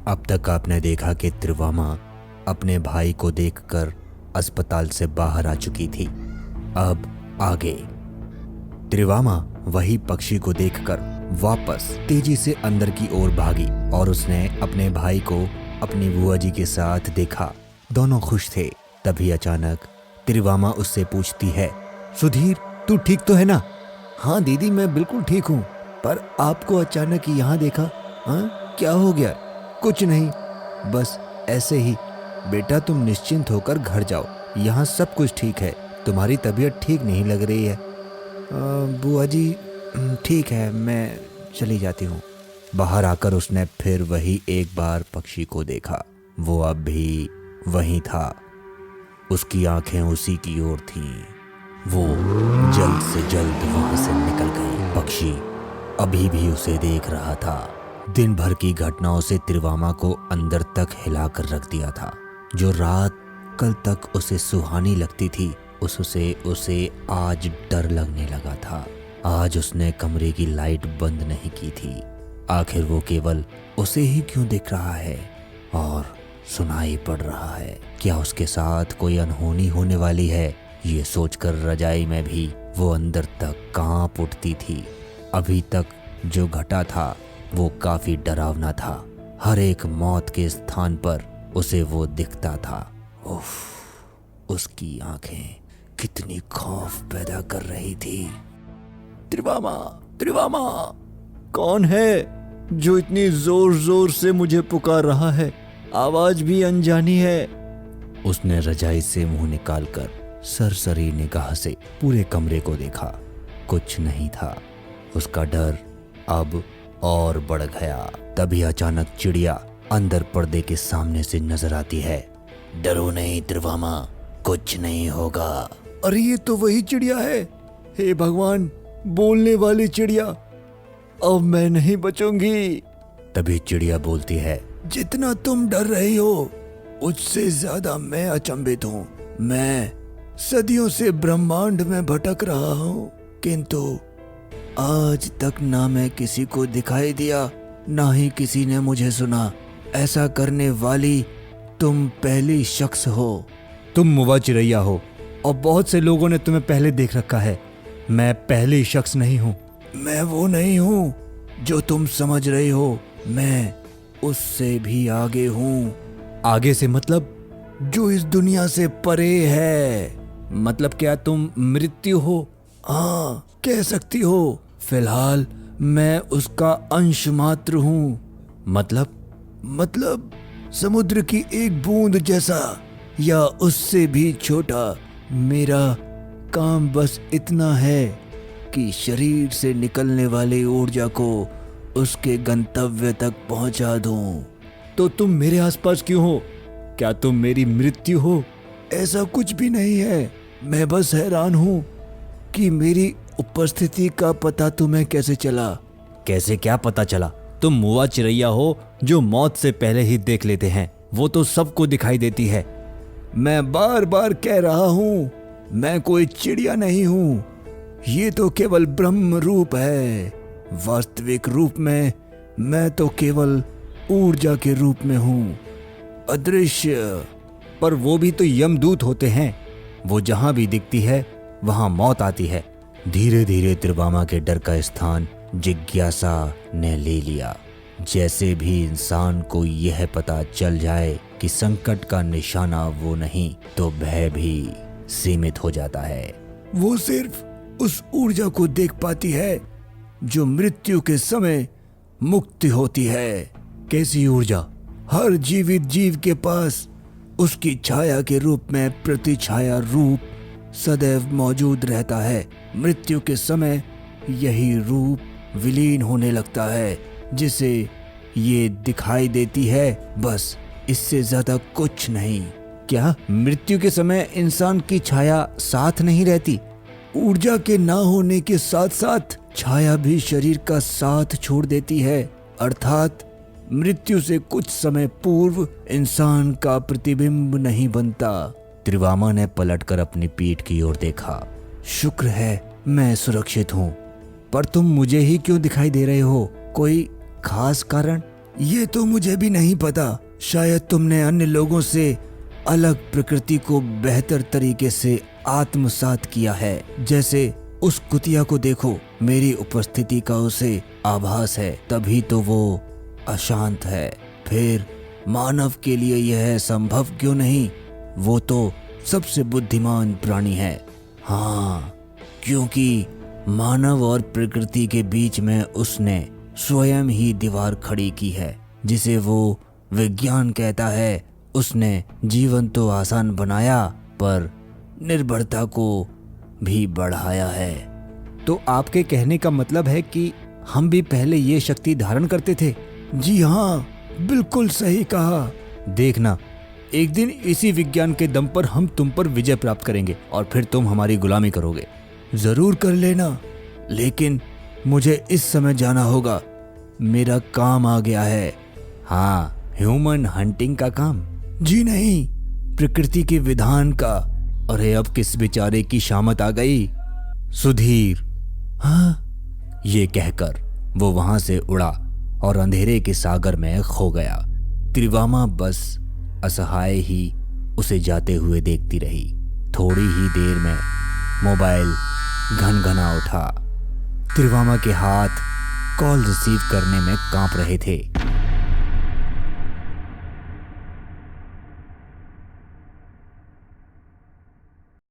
अब तक आपने देखा कि त्रिवामा अपने भाई को देखकर अस्पताल से बाहर आ चुकी थी। अब आगे त्रिवामा वही पक्षी को देखकर वापस तेजी से अंदर की ओर भागी और उसने अपने भाई को अपनी बुआ जी के साथ देखा। दोनों खुश थे। तभी अचानक त्रिवामा उससे पूछती है, सुधीर तू ठीक तो है ना? हाँ दीदी मैं बिल्कुल ठीक हूँ, पर आपको अचानक यहाँ देखा, हाँ क्या हो गया? कुछ नहीं, बस ऐसे ही। बेटा तुम निश्चिंत होकर घर जाओ, यहाँ सब कुछ ठीक है। तुम्हारी तबीयत ठीक नहीं लग रही है। बुआ जी ठीक है, मैं चली जाती हूँ। बाहर आकर उसने फिर वही एक बार पक्षी को देखा। वो अब भी वहीं था। उसकी आंखें उसी की ओर थीं। वो जल्द से जल्द वहां से निकल गई। पक्षी अभी भी उसे देख रहा था। दिन भर की घटनाओं से त्रिवामा को अंदर तक हिलाकर रख दिया था। जो रात कल तक उसे सुहानी लगती थी, उसे आज डर लगने लगा था। आज उसने कमरे की लाइट बंद नहीं की थी। आखिर वो केवल उसे ही क्यों दिख रहा है और सुनाई पड़ रहा है? क्या उसके साथ कोई अनहोनी होने वाली है? ये सोचकर रजाई में भी वो अंदर तक कांप उठती थी। अभी तक जो घटा था वो काफी डरावना था। हर एक मौत के स्थान पर उसे वो दिखता था। उफ, उसकी आंखें कितनी खौफ पैदा कर रही थी। त्रिवामा, त्रिवामा, कौन है जो इतनी जोर जोर से मुझे पुकार रहा है? आवाज भी अनजानी है। उसने रजाई से मुंह निकालकर सरसरी निगाह से पूरे कमरे को देखा। कुछ नहीं था। उसका डर अब और बढ़ गया। तभी अचानक चिड़िया अंदर पर्दे के सामने से नजर आती है। डरो नहीं त्रिवामा, कुछ नहीं होगा। अरे ये तो वही चिड़िया है। हे भगवान, बोलने वाली चिड़िया, अब मैं नहीं बचूंगी। तभी चिड़िया बोलती है, जितना तुम डर रही हो उससे ज्यादा मैं अचंभित हूँ। मैं सदियों से ब्रह्मांड में भटक रहा हूँ, किंतु आज तक ना मैं किसी को दिखाई दिया, ना ही किसी ने मुझे सुना। ऐसा करने वाली तुम पहली शख्स हो। तुम मुवा चिड़ैया हो और बहुत से लोगों ने तुम्हें पहले देख रखा है। मैं पहली शख्स नहीं हूँ। मैं वो नहीं हूँ जो तुम समझ रही हो। मैं उससे भी आगे हूँ। आगे से मतलब? जो इस दुनिया से परे है। मतलब क्या तुम मृत्यु हो? हाँ, कह सकती हो। फिलहाल मैं उसका अंश मात्र हूँ। मतलब समुद्र की एक बूंद जैसा या उससे भी छोटा। मेरा काम बस इतना है कि शरीर से निकलने वाली ऊर्जा को उसके गंतव्य तक पहुंचा दूं। तो तुम मेरे आसपास क्यों हो? क्या तुम मेरी मृत्यु हो? ऐसा कुछ भी नहीं है। मैं बस हैरान हूं कि मेरी उपस्थिति का पता तुम्हें कैसे चला। कैसे क्या पता चला? तुम मुआ चिड़ैया हो जो मौत से पहले ही देख लेते हैं। वो तो सबको दिखाई देती है। मैं बार बार कह रहा हूं, मैं कोई चिड़िया नहीं हूं। ये तो केवल ब्रह्म रूप है। वास्तविक रूप में मैं तो केवल ऊर्जा के रूप में हूं, अदृश्य। पर वो भी तो यमदूत होते हैं। वो जहां भी दिखती है वहां मौत आती है। धीरे धीरे त्रिवामा के डर का स्थान जिज्ञासा ने ले लिया। जैसे भी इंसान को यह पता चल जाए कि संकट का निशाना वो नहीं, तो भय भी सीमित हो जाता है। वो सिर्फ उस ऊर्जा को देख पाती है जो मृत्यु के समय मुक्ति होती है। कैसी ऊर्जा? हर जीवित जीव के पास उसकी छाया के रूप में प्रतिछाया रूप सदैव मौजूद रहता है। मृत्यु के समय यही रूप विलीन होने लगता है, जिसे ये दिखाई देती है। बस इससे ज्यादा कुछ नहीं। क्या मृत्यु के समय इंसान की छाया साथ नहीं रहती? ऊर्जा के ना होने के साथ साथ छाया भी शरीर का साथ छोड़ देती है। अर्थात मृत्यु से कुछ समय पूर्व इंसान का प्रतिबिंब नहीं बनता। त्रिवामा ने पलटकर अपनी पीठ की ओर देखा। शुक्र है मैं सुरक्षित हूँ, पर तुम मुझे ही क्यों दिखाई दे रहे हो? कोई खास कारण? ये तो मुझे भी नहीं पता। शायद तुमने अन्य लोगों से अलग प्रकृति को बेहतर तरीके से आत्मसात किया है। जैसे उस कुतिया को देखो, मेरी उपस्थिति का उसे आभास है, तभी तो वो अशांत है। फिर मानव के लिए यह संभव क्यों नहीं? वो तो सबसे बुद्धिमान प्राणी है। हाँ, क्योंकि मानव और प्रकृति के बीच में उसने स्वयं ही दीवार खड़ी की है, जिसे वो विज्ञान कहता है। उसने जीवन तो आसान बनाया, पर निर्भरता को भी बढ़ाया है। तो आपके कहने का मतलब है कि हम भी पहले ये शक्ति धारण करते थे? जी हाँ, बिल्कुल सही कहा। देखना, एक दिन इसी विज्ञान के दम पर हम तुम पर विजय प्राप्त करेंगे और फिर तुम हमारी गुलामी करोगे। जरूर कर लेना, लेकिन मुझे इस समय जाना होगा। मेरा काम आ गया है। हाँ, ह्यूमन हंटिंग का काम? जी नहीं, प्रकृति के विधान का। अरे अब किस बेचारे की शामत आ गई? सुधीर। हाँ, ये कहकर वो वहां से उड़ा और अंधेरे के सागर में खो गया। त्रिवामा बस असहाय ही उसे जाते हुए देखती रही। थोड़ी ही देर में मोबाइल घनघना उठा। त्रिवामा के हाथ कॉल रिसीव करने में कांप रहे थे।